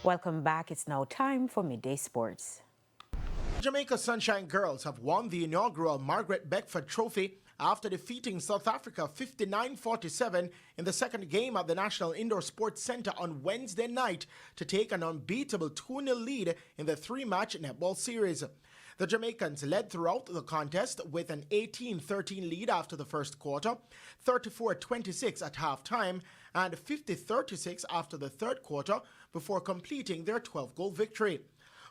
Welcome back. It's now time for Midday Sports. Jamaica Sunshine Girls have won the inaugural Margaret Beckford Trophy after defeating South Africa 59-47 in the second game at the National Indoor Sports Centre on Wednesday night to take an unbeatable 2-0 lead in the three-match netball series. The Jamaicans led throughout the contest with an 18-13 lead after the first quarter, 34-26 at halftime, and 50-36 after the third quarter before completing their 12-goal victory.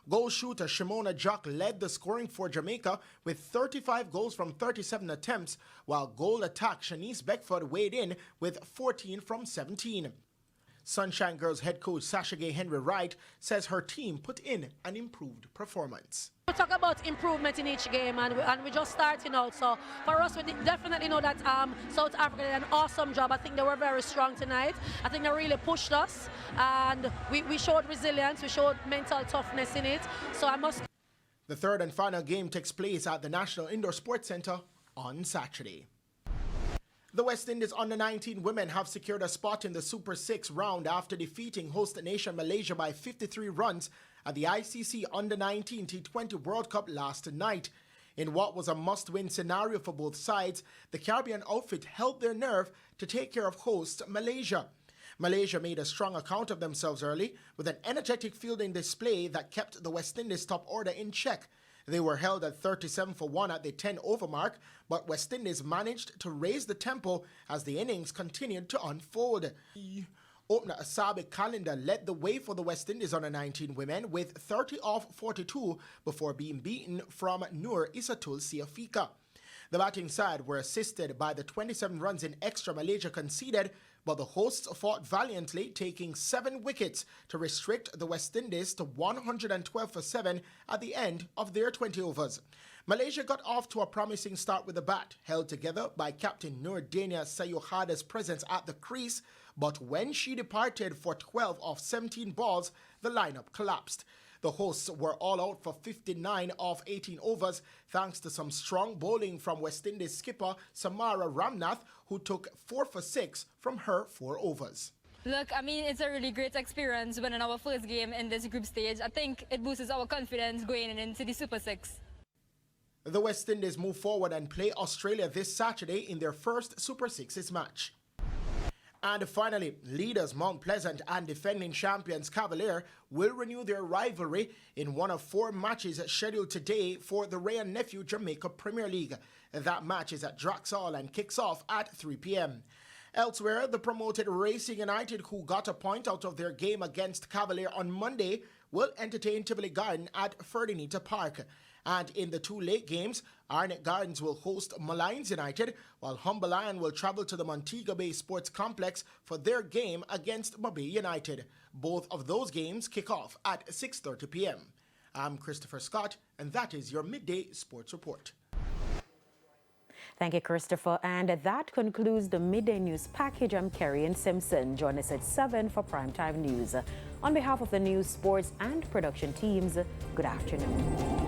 Goal shooter Shimona Jock led the scoring for Jamaica with 35 goals from 37 attempts, while goal attack Shanice Beckford weighed in with 14 from 17. Sunshine Girls head coach Sasha Gay Henry Wright says her team put in an improved performance. We talk about improvement in each game, and we're just starting out. So for us, we definitely know that South Africa did an awesome job. I think they were very strong tonight. I think they really pushed us, and we showed resilience, we showed mental toughness in it. So I must. The third and final game takes place at the National Indoor Sports Centre on Saturday. The West Indies under-19 women have secured a spot in the Super 6 round after defeating host nation Malaysia by 53 runs at the ICC under-19 T20 World Cup last night. In what was a must-win scenario for both sides, the Caribbean outfit held their nerve to take care of host Malaysia. Malaysia made a strong account of themselves early with an energetic fielding display that kept the West Indies top order in check. They were held at 37 for 1 at the 10-over mark, but West Indies managed to raise the tempo as the innings continued to unfold. Opener Asabi Calendar led the way for the West Indies under-19 women with 30 off 42 before being beaten from Nur Isatul Siafika. The batting side were assisted by the 27 runs in extra Malaysia conceded, but the hosts fought valiantly, taking 7 wickets to restrict the West Indies to 112 for 7 at the end of their 20 overs. Malaysia got off to a promising start with the bat, held together by captain Nur Dania Sayuhada's presence at the crease, but when she departed for 12 off 17 balls, the lineup collapsed. The hosts were all out for 59 off 18 overs thanks to some strong bowling from West Indies skipper Samara Ramnath, who took 4 for 6 from her 4 overs. Look, I mean, it's a really great experience winning our first game in this group stage. I think it boosts our confidence going into the Super 6. The West Indies move forward and play Australia this Saturday in their first Super 6s match. And finally, leaders Mount Pleasant and defending champions Cavalier will renew their rivalry in one of 4 matches scheduled today for the Ray and Nephew Jamaica Premier League. That match is at Draxall and kicks off at 3 p.m. Elsewhere, the promoted Racing United, who got a point out of their game against Cavalier on Monday, will entertain Tivoli Garden at Ferdinand Park. And in the 2 late games, Arnett Gardens will host Malines United, while Humble Iron will travel to the Montego Bay Sports Complex for their game against Mabay United. Both of those games kick off at 6:30 p.m. I'm Christopher Scott, and that is your Midday Sports Report. Thank you, Christopher. And that concludes the Midday News package. I'm Kerry Simpson. Join us at 7 for Primetime News. On behalf of the news, sports, and production teams, good afternoon.